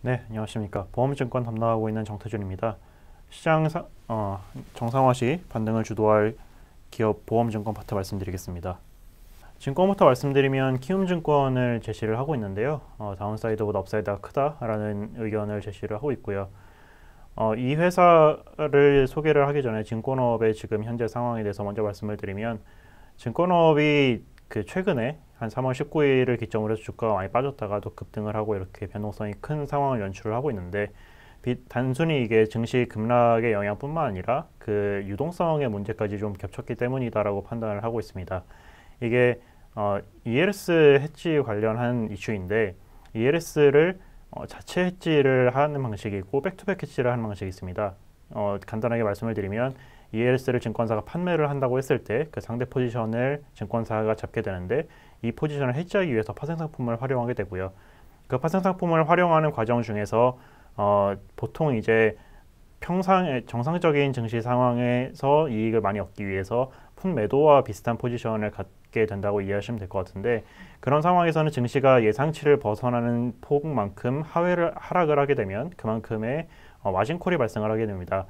네, 안녕하십니까. 보험증권 담당하고 있는 정태준입니다. 시장 정상화 시 반등을 주도할 기업 보험증권 파트 말씀드리겠습니다. 증권부터 말씀드리면 키움증권을 제시를 하고 있는데요. 다운사이드보다 업사이드가 크다라는 의견을 제시를 하고 있고요. 이 회사를 소개를 하기 전에 증권업의 지금 현재 상황에 대해서 먼저 말씀을 드리면, 증권업이 최근에 한 3월 19일을 기점으로 해서 주가가 많이 빠졌다가 또 급등을 하고 이렇게 변동성이 큰 상황을 연출을 하고 있는데, 단순히 이게 증시 급락의 영향뿐만 아니라 그 유동성의 문제까지 좀 겹쳤기 때문이다라고 판단을 하고 있습니다. 이게 ELS 해지 관련한 이슈인데, ELS를 자체 해지를 하는 방식이고 백투백 해지를 하는 방식이 있습니다. 간단하게 말씀을 드리면 ELS를 증권사가 판매를 한다고 했을 때 그 상대 포지션을 증권사가 잡게 되는데, 이 포지션을 해지하기 위해서 파생상품을 활용하게 되고요. 그 파생상품을 활용하는 과정 중에서 보통 이제 정상적인 증시 상황에서 이익을 많이 얻기 위해서 푼 매도와 비슷한 포지션을 갖게 된다고 이해하시면 될 것 같은데, 그런 상황에서는 증시가 예상치를 벗어나는 폭만큼 하락을 하게 되면 그만큼의 마진콜이 발생을 하게 됩니다.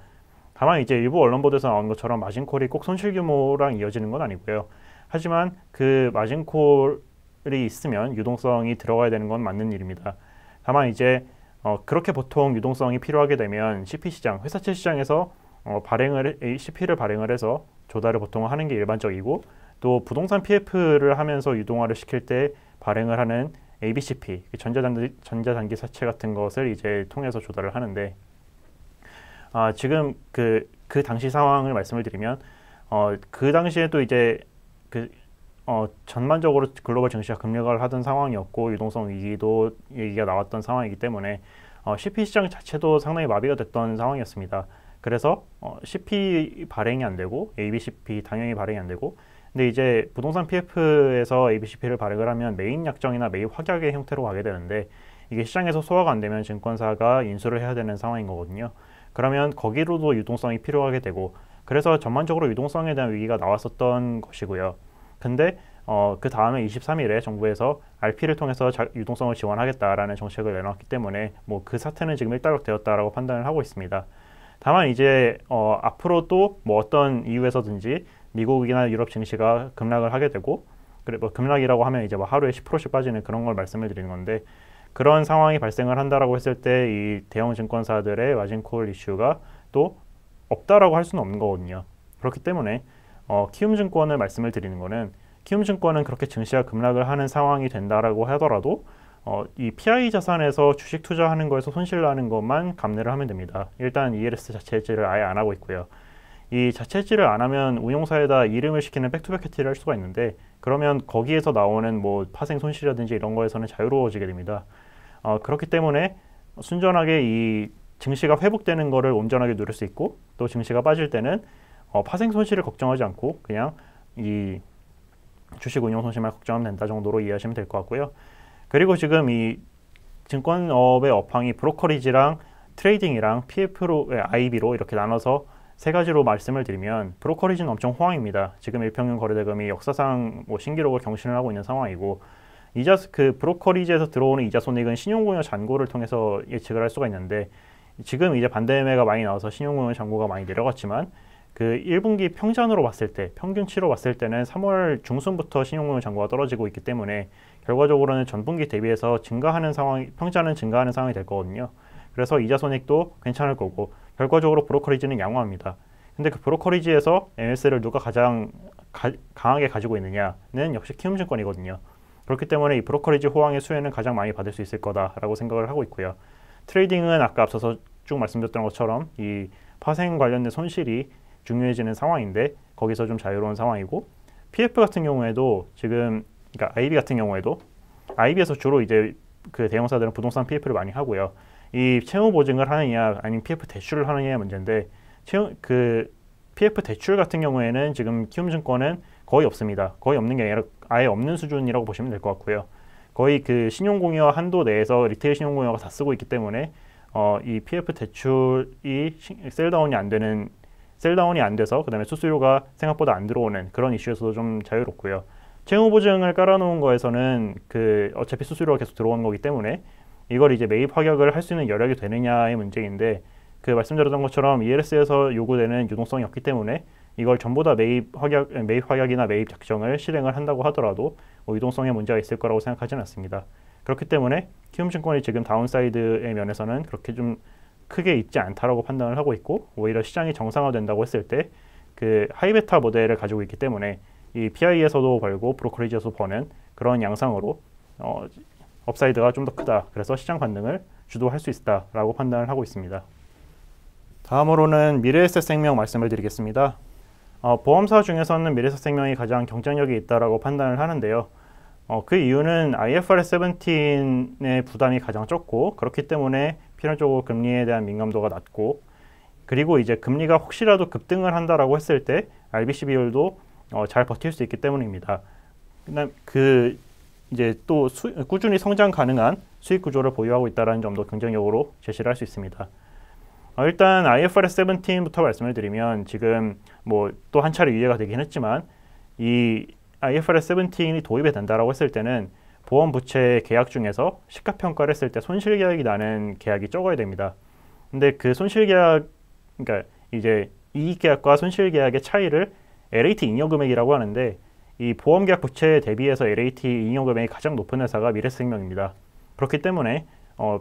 다만 이제 일부 언론 보도에서 나온 것처럼 마진콜이 꼭 손실 규모랑 이어지는 건 아니고요. 하지만 그 마진콜이 있으면 유동성이 들어가야 되는 건 맞는 일입니다. 다만 이제 그렇게 보통 유동성이 필요하게 되면 CP 시장, 회사채 시장에서 CP를 발행을 해서 조달을 보통 하는 게 일반적이고, 또 부동산 PF를 하면서 유동화를 시킬 때 발행을 하는 ABCP, 전자단기 사채 같은 것을 이제 통해서 조달을 하는데, 지금 그 당시 상황을 말씀을 드리면, 그 당시에 또 이제 전반적으로 글로벌 증시가 급락을 하던 상황이었고, 유동성 위기도 얘기가 나왔던 상황이기 때문에 CP 시장 자체도 상당히 마비가 됐던 상황이었습니다. 그래서 CP 발행이 안 되고 ABCP 당연히 발행이 안 되고, 근데 이제 부동산 PF에서 ABCP를 발행을 하면 매입 약정이나 매입 확약의 형태로 가게 되는데, 이게 시장에서 소화가 안 되면 증권사가 인수를 해야 되는 상황인 거거든요. 그러면 거기로도 유동성이 필요하게 되고, 그래서 전반적으로 유동성에 대한 위기가 나왔었던 것이고요. 근데 그 다음에 23일에 정부에서 RP를 통해서 유동성을 지원하겠다라는 정책을 내놨기 때문에 뭐 그 사태는 지금 일단락되었다라고 판단을 하고 있습니다. 다만 이제 앞으로도 뭐 어떤 이유에서든지 미국이나 유럽 증시가 급락을 하게 되고, 그래 뭐 급락이라고 하면 이제 뭐 하루에 10%씩 빠지는 그런 걸 말씀을 드리는 건데, 그런 상황이 발생을 한다라고 했을 때 이 대형 증권사들의 마진콜 이슈가 또 없다라고 할 수는 없는 거거든요. 그렇기 때문에 키움증권을 말씀을 드리는 거는, 키움증권은 그렇게 증시가 급락을 하는 상황이 된다라고 하더라도 이 PI 자산에서 주식 투자하는 거에서 손실 나는 것만 감내를 하면 됩니다. 일단 ELS 자체 해지를 아예 안 하고 있고요. 이 자체 해지를 안 하면 운용사에다 이름을 시키는 백투백 해지를 할 수가 있는데, 그러면 거기에서 나오는 뭐 파생 손실이라든지 이런 거에서는 자유로워지게 됩니다. 그렇기 때문에 순전하게 이 증시가 회복되는 거를 온전하게 누릴 수 있고, 또 증시가 빠질 때는 파생 손실을 걱정하지 않고 그냥 이 주식 운용 손실만 걱정하면 된다 정도로 이해하시면 될 것 같고요. 그리고 지금 이 증권업의 업황이 브로커리지랑 트레이딩이랑 PF로, IB로 이렇게 나눠서 세 가지로 말씀을 드리면, 브로커리지는 엄청 호황입니다. 지금 일평균 거래대금이 역사상 뭐 신기록을 경신을 하고 있는 상황이고, 브로커리지에서 들어오는 이자 손익은 신용공여 잔고를 통해서 예측을 할 수가 있는데, 지금 이제 반대매가 많이 나와서 신용공여 잔고가 많이 내려갔지만, 그 1분기 평전으로 봤을 때, 평균치로 봤을 때는 3월 중순부터 신용공여 잔고가 떨어지고 있기 때문에 결과적으로는 전분기 대비해서 평전은 증가하는 상황이 될 거거든요. 그래서 이자 손익도 괜찮을 거고, 결과적으로 브로커리지는 양호합니다. 근데 그 브로커리지에서 MS를 누가 가장 강하게 가지고 있느냐는 역시 키움증권이거든요. 그렇기 때문에 이 브로커리지 호황의 수혜는 가장 많이 받을 수 있을 거다라고 생각을 하고 있고요. 트레이딩은 아까 앞서서 쭉 말씀드렸던 것처럼 이 파생 관련된 손실이 중요해지는 상황인데, 거기서 좀 자유로운 상황이고, PF 같은 경우에도 지금, 그러니까 IB 같은 경우에도, IB에서 주로 이제 그 대형사들은 부동산 PF를 많이 하고요. 이 채무 보증을 하느냐 아니면 PF 대출을 하느냐의 문제인데, PF 대출 같은 경우에는 지금 키움증권은 거의 없습니다. 거의 없는 게 아니라 아예 없는 수준이라고 보시면 될 것 같고요. 거의 그 신용공여 한도 내에서 리테일 신용공여가 다 쓰고 있기 때문에 이 PF 대출이 셀다운이 안 돼서 그다음에 수수료가 생각보다 안 들어오는 그런 이슈에서도 좀 자유롭고요. 채무 보증을 깔아놓은 거에서는 어차피 수수료가 계속 들어오는 거기 때문에 이걸 이제 매입 확약을 할 수 있는 여력이 되느냐의 문제인데, 그 말씀드렸던 것처럼 ELS에서 요구되는 유동성이 없기 때문에 이걸 전부 다 매입 확약이나 매입 작정을 실행을 한다고 하더라도 뭐 유동성에 문제가 있을 거라고 생각하지는 않습니다. 그렇기 때문에 키움증권이 지금 다운사이드의 면에서는 그렇게 좀 크게 있지 않다라고 판단을 하고 있고, 오히려 시장이 정상화된다고 했을 때 그 하이베타 모델을 가지고 있기 때문에 이 PI에서도 벌고 브로커리지에서 버는 그런 양상으로 업사이드가 좀 더 크다. 그래서 시장 반등을 주도할 수 있다라고 판단을 하고 있습니다. 다음으로는 미래에셋생명 말씀을 드리겠습니다. 보험사 중에서는 미래에셋생명이 가장 경쟁력이 있다라고 판단을 하는데요. 그 이유는 IFRS 17의 부담이 가장 적고, 그렇기 때문에 필연적으로 금리에 대한 민감도가 낮고, 그리고 이제 금리가 혹시라도 급등을 한다라고 했을 때 RBC 비율도 잘 버틸 수 있기 때문입니다. 그 이제 또 꾸준히 성장 가능한 수익 구조를 보유하고 있다는 점도 경쟁력으로 제시를 할 수 있습니다. 일단 IFRS 17부터 말씀을 드리면, 지금 뭐 또 한 차례 유예가 되긴 했지만 이 IFRS 17이 도입이 된다라고 했을 때는 보험 부채 계약 중에서 시가평가를 했을 때 손실 계약이 나는 계약이 적어야 됩니다. 근데 그 손실 계약, 그러니까 이제 이익 계약과 손실 계약의 차이를 LAT 잉여금액이라고 하는데, 이 보험계약 부채에 대비해서 LAT 잉여금액이 가장 높은 회사가 미래에셋생명입니다. 그렇기 때문에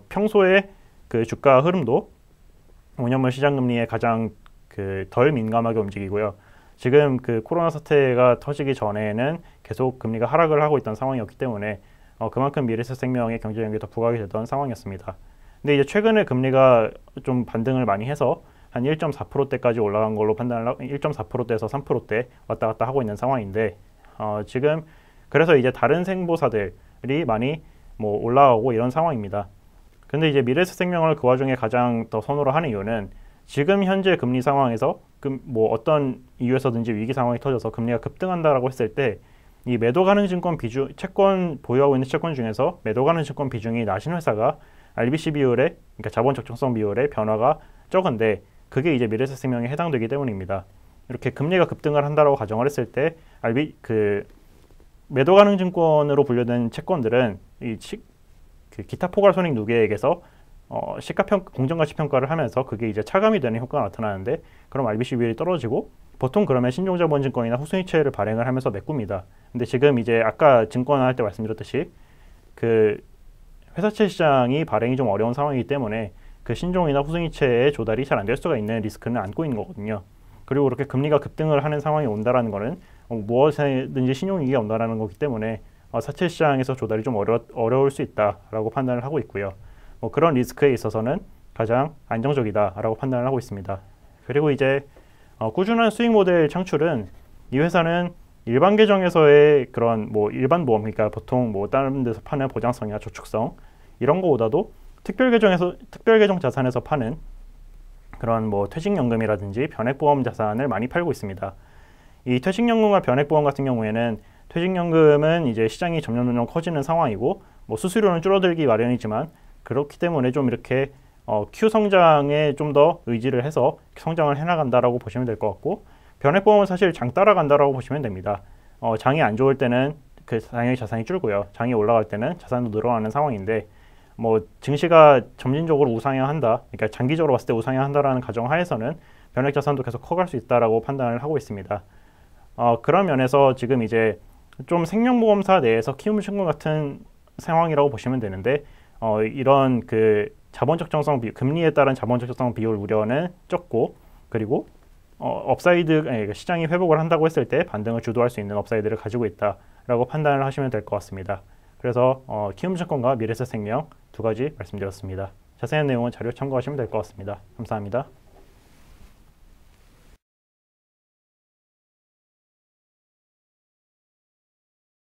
평소에 그 주가 흐름도 5년물 시장금리에 가장 덜 민감하게 움직이고요. 지금 그 코로나 사태가 터지기 전에는 계속 금리가 하락을 하고 있던 상황이었기 때문에 그만큼 미래에셋생명의 경쟁력이 더 부각이 되던 상황이었습니다. 근데 이제 최근에 금리가 좀 반등을 많이 해서 한 1.4%대까지 올라간 걸로 판단을 하고, 1.4%대에서 3%대 왔다 갔다 하고 있는 상황인데, 지금 그래서 이제 다른 생보사들이 많이 뭐 올라가고 이런 상황입니다. 근데 이제 미래에셋생명을 그 와중에 가장 더 선호를 하는 이유는, 지금 현재 금리 상황에서 뭐 어떤 이유에서든지 위기 상황이 터져서 금리가 급등한다라고 했을 때 이 매도 가능 증권 비중, 채권 보유하고 있는 채권 중에서 매도 가능 증권 비중이 낮은 회사가 RBC 비율에, 그러니까 자본 적정성 비율의 변화가 적은데, 그게 이제 미래에셋생명에 해당되기 때문입니다. 이렇게 금리가 급등을 한다라고 가정을 했을 때 매도 가능 증권으로 분류된 채권들은 기타 포괄 손익 누계액에서 공정가치 평가를 하면서 그게 이제 차감이 되는 효과가 나타나는데, 그럼 RBC 비율이 떨어지고 보통 그러면 신종자본증권이나 후순위채를 발행을 하면서 메꿉니다. 근데 지금 이제 아까 증권 할 때 말씀드렸듯이 그 회사채 시장이 발행이 좀 어려운 상황이기 때문에 그 신종이나 후순위채의 조달이 잘 안 될 수가 있는 리스크는 안고 있는 거거든요. 그리고 그렇게 금리가 급등을 하는 상황이 온다라는 거는 무엇이든지 신용위기가 온다라는 거기 때문에 사채 시장에서 조달이 좀 어려울 수 있다라고 판단을 하고 있고요. 그런 리스크에 있어서는 가장 안정적이다라고 판단을 하고 있습니다. 그리고 이제 꾸준한 수익 모델 창출은, 이 회사는 일반 계정에서의 그런 뭐 일반 보험, 그러니까 보통 뭐 다른 데서 파는 보장성이나 저축성 이런 거보다도 특별 계정 자산에서 파는 그런 뭐 퇴직연금이라든지 변액보험 자산을 많이 팔고 있습니다. 이 퇴직연금과 변액보험 같은 경우에는, 퇴직연금은 이제 시장이 점점 커지는 상황이고 뭐 수수료는 줄어들기 마련이지만, 그렇기 때문에 좀 이렇게 Q 성장에 좀 더 의지를 해서 성장을 해나간다라고 보시면 될 것 같고, 변액보험은 사실 장 따라간다라고 보시면 됩니다. 장이 안 좋을 때는 당연히 자산이 줄고요. 장이 올라갈 때는 자산도 늘어나는 상황인데, 뭐 증시가 점진적으로 우상향한다, 그러니까 장기적으로 봤을 때 우상향한다라는 가정 하에서는 변액 자산도 계속 커갈 수 있다라고 판단을 하고 있습니다. 그런 면에서 지금 이제 좀 생명보험사 내에서 키움증권 같은 상황이라고 보시면 되는데, 이런 그 자본 적정성 금리에 따른 자본 적정성 비율 우려는 적고, 그리고 시장이 회복을 한다고 했을 때 반등을 주도할 수 있는 업사이드를 가지고 있다라고 판단을 하시면 될 것 같습니다. 그래서 키움증권과 미래에셋생명 두 가지 말씀드렸습니다. 자세한 내용은 자료 참고하시면 될 것 같습니다. 감사합니다.